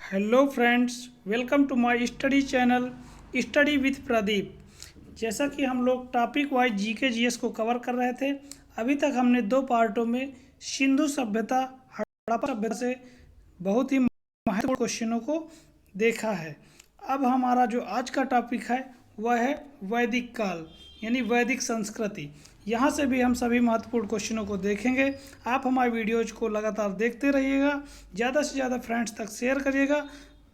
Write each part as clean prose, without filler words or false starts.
Hello friends, welcome to my study channel study with Pradeep. जैसा कि हम लोग टॉपिक वाइज जीके जीएस को कवर कर रहे थे, अभी तक हमने दो पार्टों में सिंधु सभ्यता हड़प्पा सभ्यता से बहुत ही महत्वपूर्ण क्वेश्चनों को देखा है। अब हमारा जो आज का टॉपिक है वह है वैदिक काल यानी वैदिक संस्कृति। यहाँ से भी हम सभी महत्वपूर्ण क्वेश्चनों को देखेंगे। आप हमारे वीडियोज को लगातार देखते रहिएगा, ज़्यादा से ज़्यादा फ्रेंड्स तक शेयर करिएगा।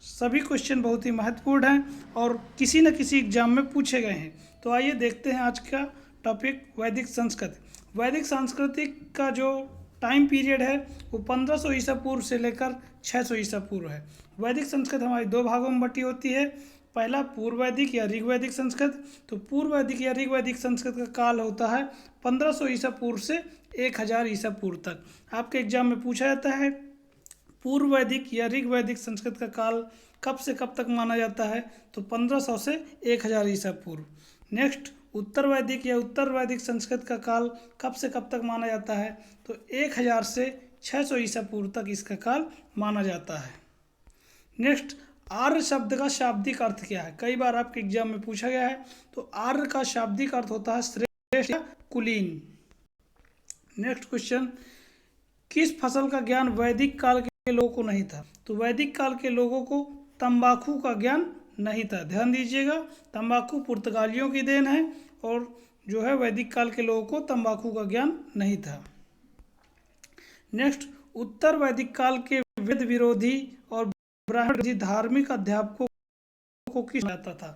सभी क्वेश्चन बहुत ही महत्वपूर्ण हैं और किसी न किसी एग्जाम में पूछे गए हैं। तो आइए देखते हैं आज का टॉपिक वैदिक संस्कृति। वैदिक संस्कृति का जो टाइम पीरियड है वो 1500 ईसा पूर्व से लेकर 600 ईसा पूर्व है। वैदिक संस्कृत हमारी दो भागों में बटी होती है। पहला पूर्व वैदिक या ऋग्वैदिक संस्कृत। तो पूर्व वैदिक या ऋग्वैदिक संस्कृत का काल होता है 1500 ईसा पूर्व से 1000 ईसा पूर्व तक। आपके एग्जाम में पूछा जाता है पूर्व वैदिक या ऋग्वैदिक संस्कृत का काल कब से कब तक माना जाता है, तो 1500 से 1000 ईसा पूर्व। नेक्स्ट उत्तर वैदिक या उत्तर वैदिक संस्कृत का काल कब से कब तक माना जाता है, तो 1000 से 600 ईसा पूर्व तक इसका काल माना जाता है। नेक्स्ट आर्य शब्द का शाब्दिक अर्थ क्या है, कई बार आपके एग्जाम में पूछा गया है। तो आर्य का शाब्दिक अर्थ होता है श्रेष्ठ या कुलीन। नेक्स्ट क्वेश्चन, किस फसल का ज्ञान वैदिक काल के लोगों को नहीं था, तो वैदिक काल के लोगों को तंबाकू का ज्ञान नहीं था। ध्यान दीजिएगा, तंबाकू पुर्तगालियों की देन है और जो है वैदिक काल के लोगों को तंबाकू का ज्ञान नहीं था। नेक्स्ट उत्तर वैदिक काल के वेद विरोधी और ब्राह्मण विरोधी धार्मिक अध्यापकों को किस जाता था,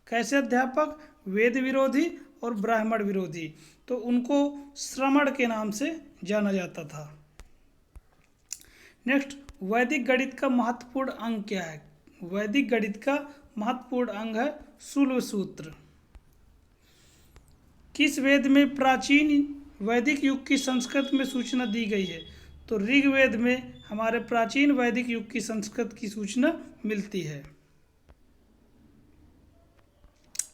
कैसे अध्यापक, वेद विरोधी और ब्राह्मण विरोधी, तो उनको श्रमण के नाम से जाना जाता था। नेक्स्ट वैदिक गणित का महत्वपूर्ण अंग क्या है, वैदिक गणित का महत्वपूर्ण अंग है शूल सूत्र। किस वेद में प्राचीन वैदिक युग की संस्कृत में सूचना दी गई है, तो ऋग्वेद में हमारे प्राचीन वैदिक युग की संस्कृत की सूचना मिलती है।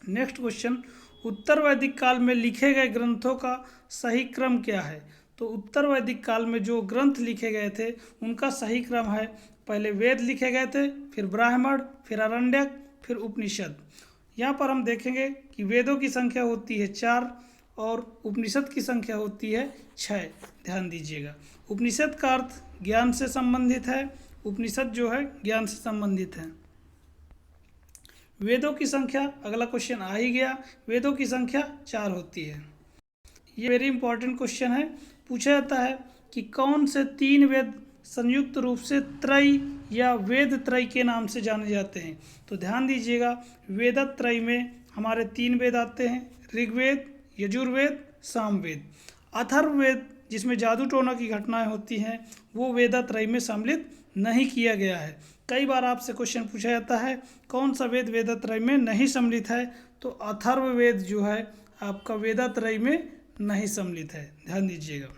नेक्स्ट क्वेश्चन, उत्तर वैदिक काल में लिखे गए ग्रंथों का सही क्रम क्या है, तो उत्तर वैदिक काल में जो ग्रंथ लिखे गए थे उनका सही क्रम है, पहले वेद लिखे गए थे, फिर ब्राह्मण, फिर आरण्यक, फिर उपनिषद। यहाँ पर हम देखेंगे कि वेदों की संख्या होती है 4 और उपनिषद की संख्या होती है 6। ध्यान दीजिएगा, उपनिषद का अर्थ ज्ञान से संबंधित है, उपनिषद जो है ज्ञान से संबंधित है। वेदों की संख्या, अगला क्वेश्चन आ ही गया, वेदों की संख्या 4 होती है। ये वेरी इंपॉर्टेंट क्वेश्चन है, पूछा जाता है कि कौन से 3 वेद संयुक्त रूप से त्रय या वेद त्रय के नाम से जाने जाते हैं, तो ध्यान दीजिएगा, वेदत्रय में हमारे 3 वेद आते हैं, ऋग्वेद, यजुर्वेद, सामवेद। अथर्ववेद जिसमें जादू टोना की घटनाएं होती हैं वो वेदत्रय में सम्मिलित नहीं किया गया है। कई बार आपसे क्वेश्चन पूछा जाता है कौन सा वेद वेदत्रय में नहीं सम्मिलित है, तो अथर्ववेद जो है आपका वेदत्रय में नहीं सम्मिलित है। ध्यान दीजिएगा।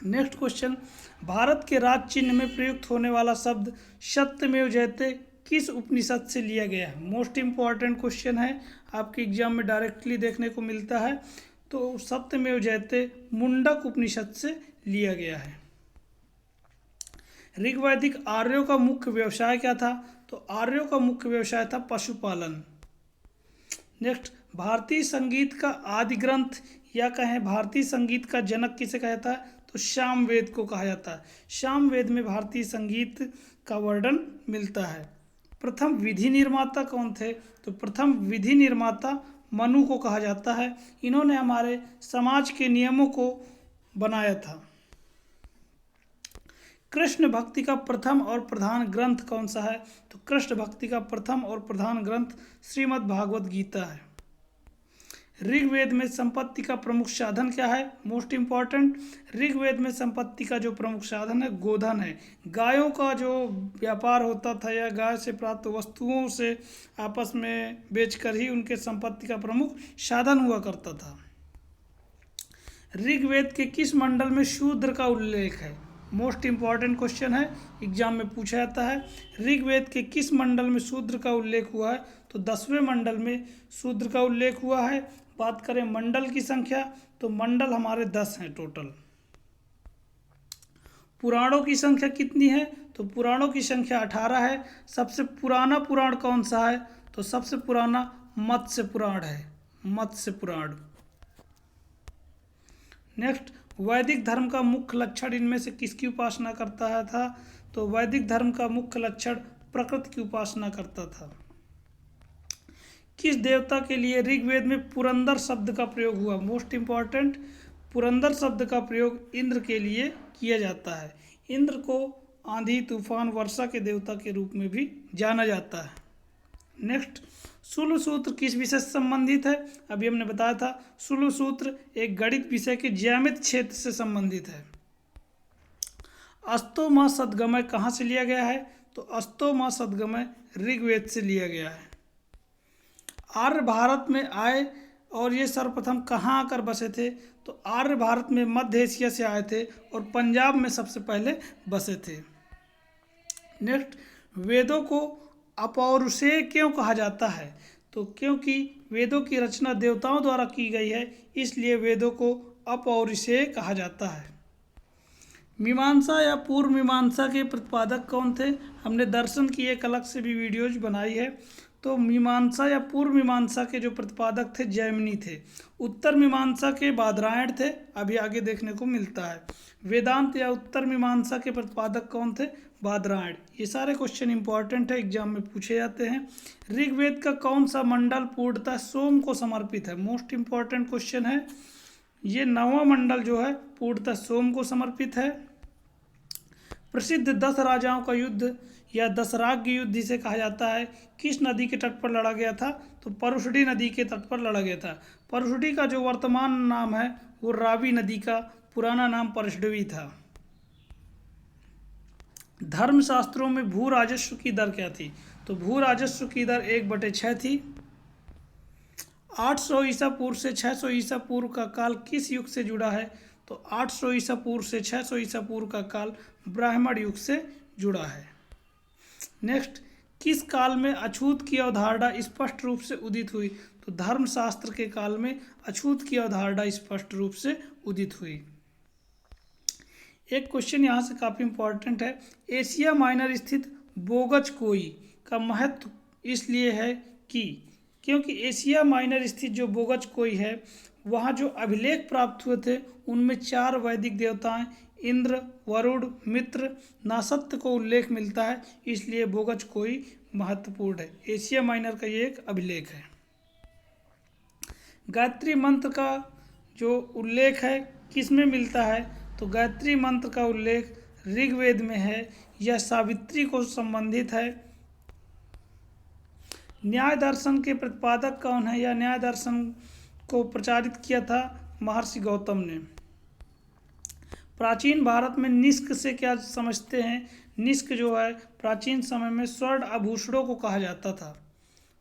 नेक्स्ट क्वेश्चन, भारत के राज चिन्ह में प्रयुक्त होने वाला शब्द सत्यमेव जयते किस उपनिषद से लिया गया है, मोस्ट इंपॉर्टेंट क्वेश्चन है, आपके एग्जाम में डायरेक्टली देखने को मिलता है। तो सत्यमेव जयते मुंडक उपनिषद से लिया गया है। ऋग्वैदिक आर्यों का मुख्य व्यवसाय क्या था, तो आर्यों का मुख्य व्यवसाय था पशुपालन। नेक्स्ट भारतीय संगीत का आदि ग्रंथ या कहें भारतीय संगीत का जनक किसे कहा जाता है, तो सामवेद को कहा जाता है। सामवेद में भारतीय संगीत का वर्णन मिलता है। प्रथम विधि निर्माता कौन थे, तो प्रथम विधि निर्माता मनु को कहा जाता है। इन्होंने हमारे समाज के नियमों को बनाया था। कृष्ण भक्ति का प्रथम और प्रधान ग्रंथ कौन सा है, तो कृष्ण भक्ति का प्रथम और प्रधान ग्रंथ श्रीमद् भागवत गीता है। ऋग्वेद में संपत्ति का प्रमुख साधन क्या है, मोस्ट इंपॉर्टेंट, ऋग्वेद में संपत्ति का जो प्रमुख साधन है गोधन है। गायों का जो व्यापार होता था या गाय से प्राप्त वस्तुओं से आपस में बेचकर ही उनके संपत्ति का प्रमुख साधन हुआ करता था। ऋग्वेद के किस मंडल में शूद्र का उल्लेख है, मोस्ट इंपॉर्टेंट क्वेश्चन है, एग्जाम में पूछा जाता है। ऋग्वेद के किस मंडल में शूद्र का उल्लेख हुआ है, तो 10वें मंडल में शूद्र का उल्लेख हुआ है। बात करें मंडल की संख्या, तो मंडल हमारे 10 हैं टोटल। पुराणों की संख्या कितनी है, तो पुराणों की संख्या 18 है। सबसे पुराना पुराण कौन सा है? तो सबसे पुराना मत्स्य पुराण है, मत्स्य पुराण। नेक्स्ट, वैदिक धर्म का मुख्य लक्षण इनमें से किसकी उपासना करता है था? तो वैदिक धर्म का मुख्य लक्षण प्रकृति की उपासना करता था। किस देवता के लिए ऋग्वेद में पुरंदर शब्द का प्रयोग हुआ? मोस्ट इंपॉर्टेंट, पुरंदर शब्द का प्रयोग इंद्र के लिए किया जाता है। इंद्र को आंधी, तूफान, वर्षा के देवता के रूप में भी जाना जाता है। नेक्स्ट, शूल सूत्र किस विषय से संबंधित है? अभी हमने बताया था, शूल सूत्र एक गणित विषय के ज्यामिति क्षेत्र से संबंधित है। अस्तो माह सदगमय कहाँ से लिया गया है? तो अस्तो माह सदगमय ऋग्वेद से लिया गया है। आर्य भारत में आए और ये सर्वप्रथम कहाँ आकर बसे थे? तो आर्य भारत में मध्य एशिया से आए थे और पंजाब में सबसे पहले बसे थे। नेक्स्ट, वेदों को अपौरुषेय क्यों कहा जाता है? तो क्योंकि वेदों की रचना देवताओं द्वारा की गई है, इसलिए वेदों को अपौरुषेय कहा जाता है। मीमांसा या पूर्व मीमांसा के प्रतिपादक कौन थे? हमने दर्शन की एक अलग से भी वीडियोज बनाई है। तो मीमांसा या पूर्व मीमांसा के जो प्रतिपादक थे जैमिनी थे। उत्तर मीमांसा के बादरायण थे, अभी आगे देखने को मिलता है। वेदांत या उत्तर मीमांसा के प्रतिपादक कौन थे? बादरायण। ये सारे क्वेश्चन इंपॉर्टेंट है, एग्जाम में पूछे जाते हैं। ऋग्वेद का कौन सा मंडल पूर्णतः सोम को समर्पित है? मोस्ट इंपॉर्टेंट क्वेश्चन है। ये 9वां मंडल जो है पूर्णतः सोम को समर्पित है। प्रसिद्ध 10 राजाओं का युद्ध या दशराग्य युद्ध जिसे कहा जाता है, किस नदी के तट पर लड़ा गया था? तो परुषडी नदी के तट पर लड़ा गया था। परुषडी का जो वर्तमान नाम है वो रावी नदी का पुराना नाम परशडवी था। धर्मशास्त्रों में भू राजस्व की दर क्या थी? तो भू राजस्व की दर 1/6 थी। 800 ईसा पूर्व से 600 ईसा पूर्व का काल किस युग से जुड़ा है? तो 800 ईसा पूर्व से 600 ईसा पूर्व का काल ब्राह्मण युग से जुड़ा है। नेक्स्ट, किस काल में अछूत की अवधारणा स्पष्ट रूप से उदित हुई? तो धर्मशास्त्र के काल में अछूत की अवधारणा स्पष्ट रूप से उदित हुई। एक क्वेश्चन यहाँ से काफ़ी इंपॉर्टेंट है। एशिया माइनर स्थित बोगजकोई का महत्व इसलिए है कि क्योंकि एशिया माइनर स्थित जो बोगजकोई है वहाँ जो अभिलेख प्राप्त हुए थे उनमें 4 वैदिक देवताएं इंद्र, वरुण, मित्र, नासत्य को उल्लेख मिलता है, इसलिए बोगजकोई महत्वपूर्ण है। एशिया माइनर का ये एक अभिलेख है। गायत्री मंत्र का जो उल्लेख है किस में मिलता है? तो गायत्री मंत्र का उल्लेख ऋग्वेद में है। यह सावित्री को संबंधित है। न्याय दर्शन के प्रतिपादक कौन है? या न्याय दर्शन को प्रचारित किया था महर्षि गौतम ने। प्राचीन भारत में निष्क से क्या समझते हैं? निष्क जो है प्राचीन समय में स्वर्ण आभूषणों को कहा जाता था।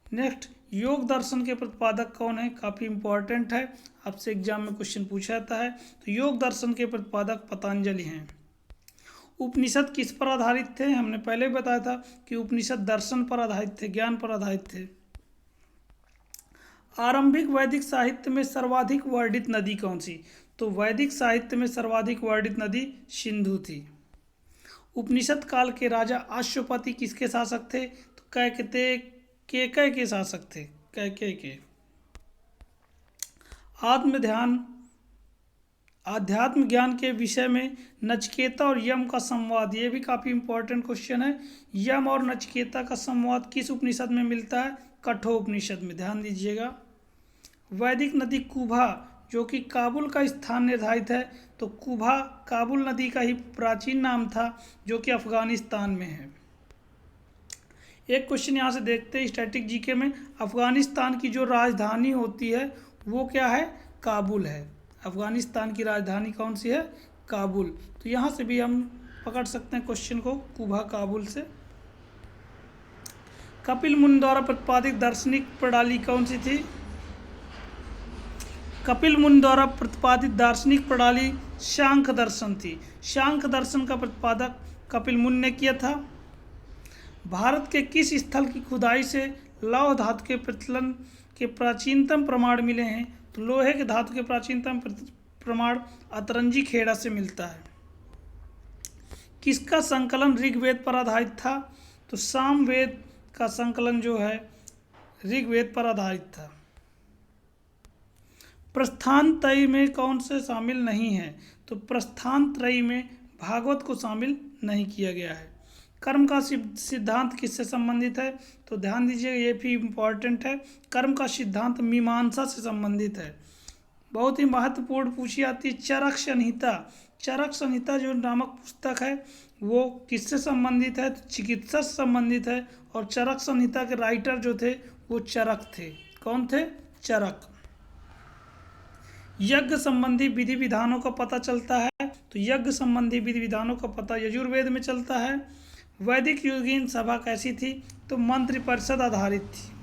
नेक्स्ट, योग दर्शन के प्रतिपादक कौन है? काफ़ी इंपॉर्टेंट है, आपसे एग्जाम में क्वेश्चन पूछा जाता है। तो योग दर्शन के प्रतिपादक पतंजलि हैं। उपनिषद किस पर आधारित थे? हमने पहले बताया था कि उपनिषद दर्शन पर आधारित थे, ज्ञान पर आधारित थे। आरंभिक वैदिक साहित्य में सर्वाधिक वर्णित नदी कौन सी? तो वैदिक साहित्य में सर्वाधिक वर्णित नदी सिंधु थी। उपनिषद काल के राजा अश्वपति किसके शासक थे? तो कैकेय के शासक थे, कैकेय के। आध्यात्म ज्ञान के विषय में नचिकेता और यम का संवाद, ये भी काफ़ी इंपॉर्टेंट क्वेश्चन है। यम और नचिकेता का संवाद किस उपनिषद में मिलता है? कठोपनिषद में, ध्यान दीजिएगा। वैदिक नदी कुभा जो कि काबुल का स्थान निर्धारित है, तो कुभा काबुल नदी का ही प्राचीन नाम था जो कि अफगानिस्तान में है। एक क्वेश्चन यहाँ से देखते हैं स्टैटिक जीके में। अफगानिस्तान की जो राजधानी होती है वो क्या है? काबुल है। अफगानिस्तान की राजधानी कौन सी है? काबुल। तो यहाँ से भी हम पकड़ सकते हैं क्वेश्चन को, कुभा काबुल से। कपिल मुनि द्वारा प्रतिपादित दार्शनिक प्रणाली कौन सी थी? कपिल मुनि द्वारा प्रतिपादित दार्शनिक प्रणाली सांख्य दर्शन थी। सांख्य दर्शन का प्रतिपादक कपिल मुनि ने किया था। भारत के किस स्थल की खुदाई से लौह धातु के प्रचलन के प्राचीनतम प्रमाण मिले हैं? तो लोहे के धातु के प्राचीनतम प्रमाण अतरंजी खेड़ा से मिलता है। किसका संकलन ऋग्वेद पर आधारित था? तो सामवेद का संकलन जो है ऋग्वेद पर आधारित था। प्रस्थान त्रयी में कौन से शामिल नहीं है? तो प्रस्थान त्रयी में भागवत को शामिल नहीं किया गया है। कर्म का सिद्धांत किससे संबंधित है? तो ध्यान दीजिए, ये भी इम्पॉर्टेंट है। कर्म का सिद्धांत मीमांसा से संबंधित है। बहुत ही महत्वपूर्ण पूछी आती है चरक संहिता। चरक संहिता जो नामक पुस्तक है वो किससे संबंधित है? तो चिकित्सा से संबंधित है। और चरक संहिता के राइटर जो थे वो चरक थे। कौन थे? चरक। यज्ञ संबंधी विधि विधानों का पता चलता है? तो यज्ञ संबंधी विधि विधानों का पता यजुर्वेद में चलता है। वैदिक युगीन सभा कैसी थी? तो मंत्रि परिषद आधारित थी।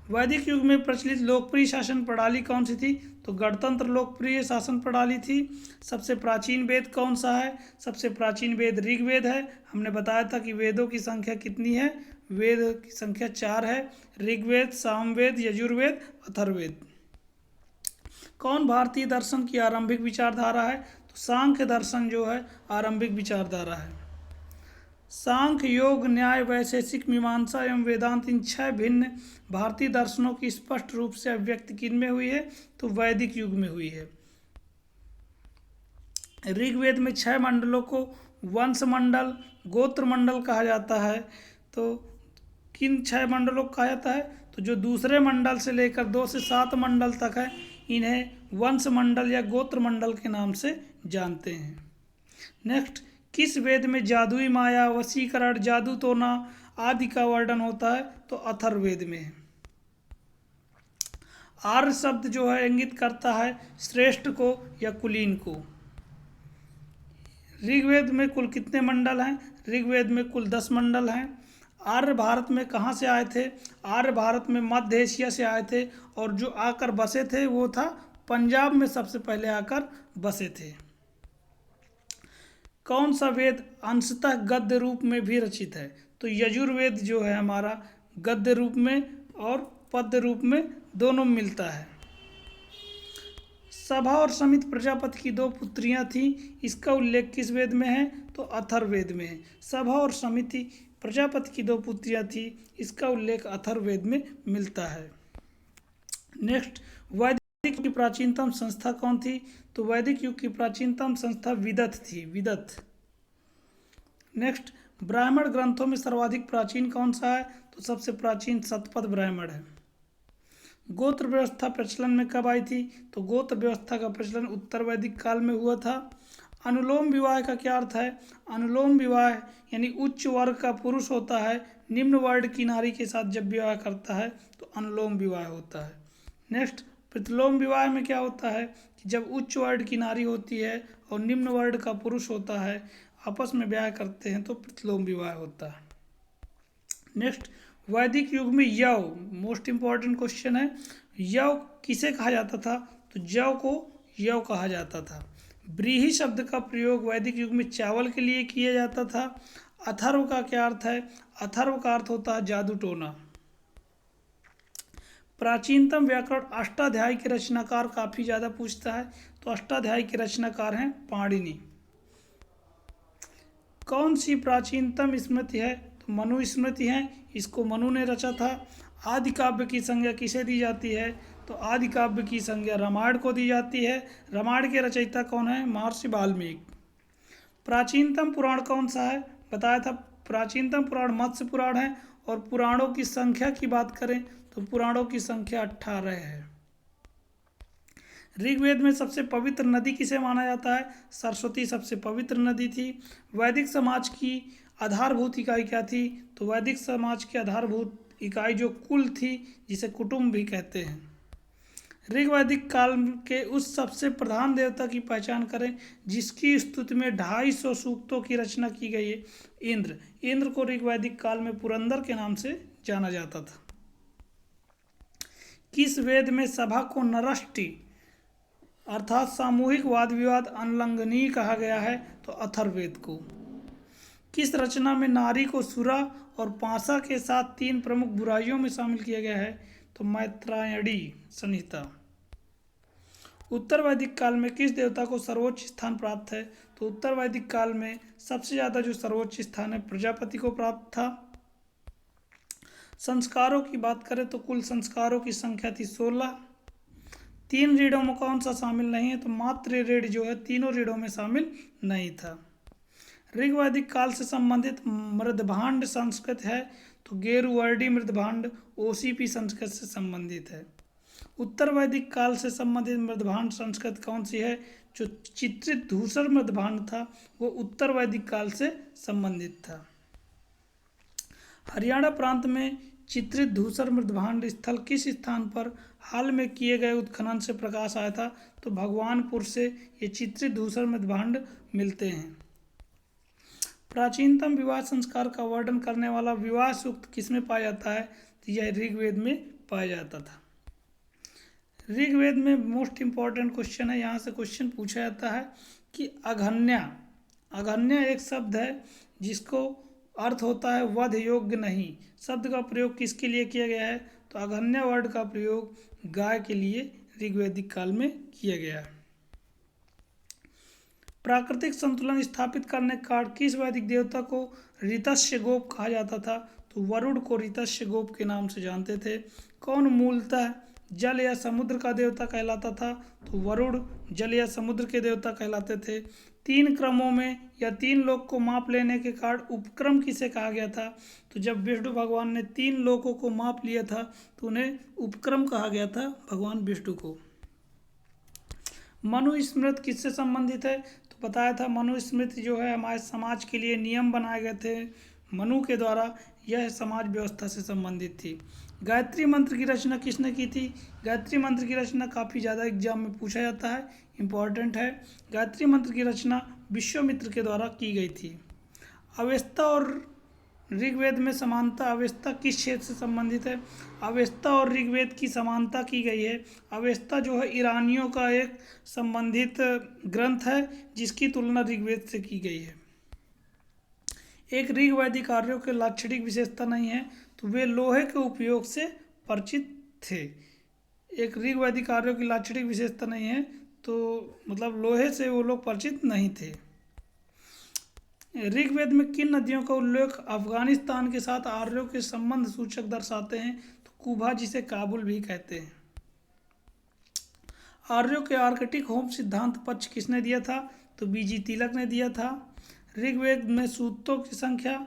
वैदिक युग में प्रचलित लोकप्रिय शासन प्रणाली कौन सी थी? तो गणतंत्र लोकप्रिय शासन प्रणाली थी। सबसे प्राचीन वेद कौन सा है? सबसे प्राचीन वेद ऋग्वेद है। हमने बताया था कि वेदों की संख्या कितनी है? वेद की संख्या 4 है। ऋग्वेद, सामवेद, यजुर्वेद, अथर्ववेद। कौन भारतीय दर्शन की आरंभिक विचारधारा है? तो सांख्य दर्शन जो है आरंभिक विचारधारा है। सांख्य, योग, न्याय, वैशेषिक, मीमांसा एवं वेदांत, इन 6 भिन्न भारतीय दर्शनों की स्पष्ट रूप से अभिव्यक्ति किनमें हुई है? तो वैदिक युग में हुई है। ऋग्वेद में 6 मंडलों को वंश मंडल, गोत्र मंडल कहा जाता है। तो किन 6 मंडलों को कहा जाता है? तो जो दूसरे मंडल से लेकर 2 से 7 मंडल तक है इन्हें वंश मंडल या गोत्र मंडल के नाम से जानते हैं। नेक्स्ट, किस वेद में जादुई माया, वशीकरण, जादू टोना आदि का वर्णन होता है? तो अथर्ववेद में है। आर्य शब्द जो है इंगित करता है श्रेष्ठ को या कुलीन को। ऋग्वेद में कुल कितने मंडल हैं? ऋग्वेद में कुल 10 मंडल हैं। आर्य भारत में कहाँ से आए थे? आर्य भारत में मध्य एशिया से आए थे और जो आकर बसे थे वो था पंजाब में सबसे पहले आकर बसे थे। कौन सा वेद अंशतः गद्य रूप में भी रचित है? तो यजुर्वेद जो है हमारा गद्य रूप में और पद्य रूप में दोनों मिलता है। सभा और समिति प्रजापति की 2 पुत्रियां थीं, इसका उल्लेख किस वेद में है? तो अथर्ववेद में है। सभा और समिति प्रजापति की 2 पुत्रियां थीं, इसका उल्लेख अथर्ववेद में मिलता है। नेक्स्ट, वैदिक युग की प्राचीनतम संस्था कौन थी? तो वैदिक युग की प्राचीनतम संस्था विदत थी। विदत। नेक्स्ट, ब्राह्मण ग्रंथों में सर्वाधिक प्राचीन कौन सा है? तो सबसे प्राचीन शतपथ ब्राह्मण है। गोत्र व्यवस्था प्रचलन में कब आई थी? तो गोत्र व्यवस्था का प्रचलन उत्तर वैदिक काल में हुआ था। अनुलोम विवाह का क्या अर्थ है? अनुलोम विवाह यानी उच्च वर्ग का पुरुष होता है निम्न वर्ण की नारी के साथ जब विवाह करता है तो अनुलोम विवाह होता है। नेक्स्ट, प्रतिलोम विवाह में क्या होता है कि जब उच्च वर्ण की नारी होती है और निम्न वर्ण का पुरुष होता है आपस में ब्याह करते हैं तो प्रतिलोम विवाह होता है। नेक्स्ट, वैदिक युग में यव, मोस्ट इंपॉर्टेंट क्वेश्चन है, यव किसे कहा जाता था? तो जव को यव कहा जाता था। व्रीहि शब्द का प्रयोग वैदिक युग में चावल के लिए किया जाता था। अथर्व का क्या अर्थ है? अथर्व का अर्थ होता है जादू टोना। प्राचीनतम व्याकरण अष्टाध्यायी के रचनाकार काफी ज्यादा पूछता है, तो अष्टाध्यायी के रचनाकार हैं पाणिनि। कौन सी प्राचीनतम स्मृति है? तो मनु स्मृति है, इसको मनु ने रचा था। आदि काव्य की संज्ञा किसे दी जाती है? तो आदि काव्य की संज्ञा रामायण को दी जाती है। रामायण के रचयिता कौन है? महर्षि वाल्मीकि। प्राचीनतम पुराण कौन सा है? बताया था प्राचीनतम पुराण मत्स्य पुराण है। और पुराणों की संख्या की बात करें तो पुराणों की संख्या 18 है। ऋग्वेद में सबसे पवित्र नदी किसे माना जाता है? सरस्वती सबसे पवित्र नदी थी। वैदिक समाज की आधारभूत इकाई क्या थी? तो वैदिक समाज की आधारभूत इकाई जो कुल थी जिसे कुटुंब भी कहते हैं। ऋग्वैदिक काल के उस सबसे प्रधान देवता की पहचान करें जिसकी स्तुति में 250 सूक्तों की रचना की गई है। इंद्र। इंद्र को ऋग्वैदिक काल में पुरंदर के नाम से जाना जाता था। किस वेद में सभा को नरष्टि अर्थात सामूहिक वाद विवाद अनुल्लंघनीय कहा गया है? तो अथर्ववेद को। किस रचना में नारी को सुरा और पासा के साथ 3 प्रमुख बुराइयों में शामिल किया गया है? तो मैत्रायणी संहिता। उत्तर वैदिक काल में किस देवता को सर्वोच्च स्थान प्राप्त है? तो उत्तर वैदिक काल में सबसे ज़्यादा जो सर्वोच्च स्थान है प्रजापति को प्राप्त था। संस्कारों की बात करें तो कुल संस्कारों की संख्या थी 16। 3 रीढ़ों में कौन सा शामिल नहीं है? तो मात्र रीढ़ जो है तीनों रीढ़ों में शामिल नहीं था। ऋग्वैदिक काल से संबंधित मृदभांड संस्कृत है तो गेरुवर्डी मृदभांड ओसीपी संस्कृत से संबंधित है। उत्तर वैदिक काल से संबंधित मृदभांड संस्कृत कौन सी है? जो चित्रित धूसर मृदभांड था वो उत्तर वैदिक काल से संबंधित था। हरियाणा प्रांत में चित्रित धूसर मृदभांड स्थल किस स्थान पर हाल में किए गए उत्खनन से प्रकाश आया था? तो भगवानपुर से ये चित्रित धूसर मृदभांड मिलते हैं। प्राचीनतम विवाह संस्कार का वर्णन करने वाला विवाह सूक्त किसमें पाया जाता है? तो यह ऋग्वेद में पाया जाता था। ऋग्वेद में मोस्ट इम्पॉर्टेंट क्वेश्चन है, यहाँ से क्वेश्चन पूछा जाता है कि अघन्या एक शब्द है जिसको अर्थ होता है वध योग्य नहीं। शब्द का प्रयोग किसके लिए किया गया है? तो अघन्या वर्ड का प्रयोग गाय के लिए ऋग्वैदिक काल में किया गया है। प्राकृतिक संतुलन स्थापित करने का किस वैदिक देवता को ऋतस्य गोप कहा जाता था? तो वरुण को ऋतस्य गोप के नाम से जानते थे। कौन मूलतः जल या समुद्र का देवता कहलाता था? तो वरुण जल या समुद्र के देवता कहलाते थे। 3 क्रमों में या 3 लोक को माप लेने के कारण उपक्रम किसे कहा गया था? तो जब विष्णु भगवान ने 3 लोकों को माप लिया था तो उन्हें उपक्रम कहा गया था भगवान विष्णु को। मनुस्मृति किससे संबंधित है? तो बताया था मनुस्मृति जो है हमारे समाज के लिए नियम बनाए गए थे मनु के द्वारा, यह समाज व्यवस्था से संबंधित थी। गायत्री मंत्र की रचना किसने की थी? गायत्री मंत्र की रचना काफ़ी ज़्यादा एग्जाम में पूछा जाता है, इम्पॉर्टेंट है। गायत्री मंत्र की रचना विश्वामित्र के द्वारा की गई थी। अवेस्ता और ऋग्वेद में समानता, अवेस्ता किस क्षेत्र से संबंधित है? अवेस्ता और ऋग्वेद की समानता की गई है। अवेस्ता जो है ईरानियों का एक संबंधित ग्रंथ है जिसकी तुलना ऋग्वेद से की गई है। एक ऋग्वैदिक आर्यों के लाक्षणिक विशेषता नहीं है तो वे लोहे के उपयोग से परिचित थे। एक ऋग्वैदिक आर्यों की लाक्षणिक विशेषता नहीं है तो मतलब लोहे से वो लोग परिचित नहीं थे। ऋग्वेद में किन नदियों का उल्लेख अफगानिस्तान के साथ आर्यों के संबंध सूचक दर्शाते हैं? तो कुबा जिसे काबुल भी कहते हैं। आर्यों के आर्कटिक होम सिद्धांत पक्ष किसने दिया था? तो बीजी तिलक ने दिया था। ऋग्वेद में सूक्तों की संख्या,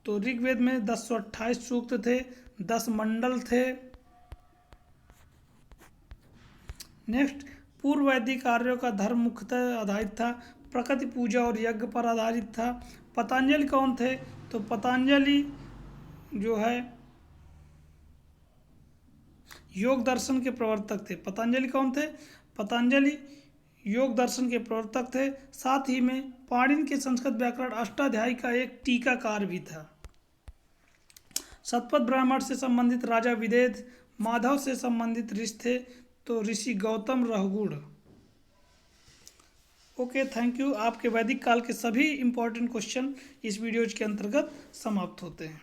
तो ऋग्वेद में 1028 सूक्त थे, 10 मंडल थे। नेक्स्ट, पूर्व वैदिक आर्यों का धर्म मुख्यतः आधारित था प्रकृति पूजा और यज्ञ पर आधारित था। पतंजलि कौन थे? तो पतंजलि जो है योग दर्शन के प्रवर्तक थे। पतंजलि कौन थे? पतंजलि योग दर्शन के प्रवर्तक थे। साथ ही में पाणिनि के संस्कृत व्याकरण अष्टाध्यायी का एक टीकाकार भी था। शतपथ ब्राह्मण से संबंधित राजा विदेह, माधव से संबंधित ऋषि थे तो ऋषि Gautam Rahugan. Okay, thank you. आपके वैदिक काल के सभी इंपॉर्टेंट क्वेश्चन इस वीडियोज के अंतर्गत समाप्त होते हैं।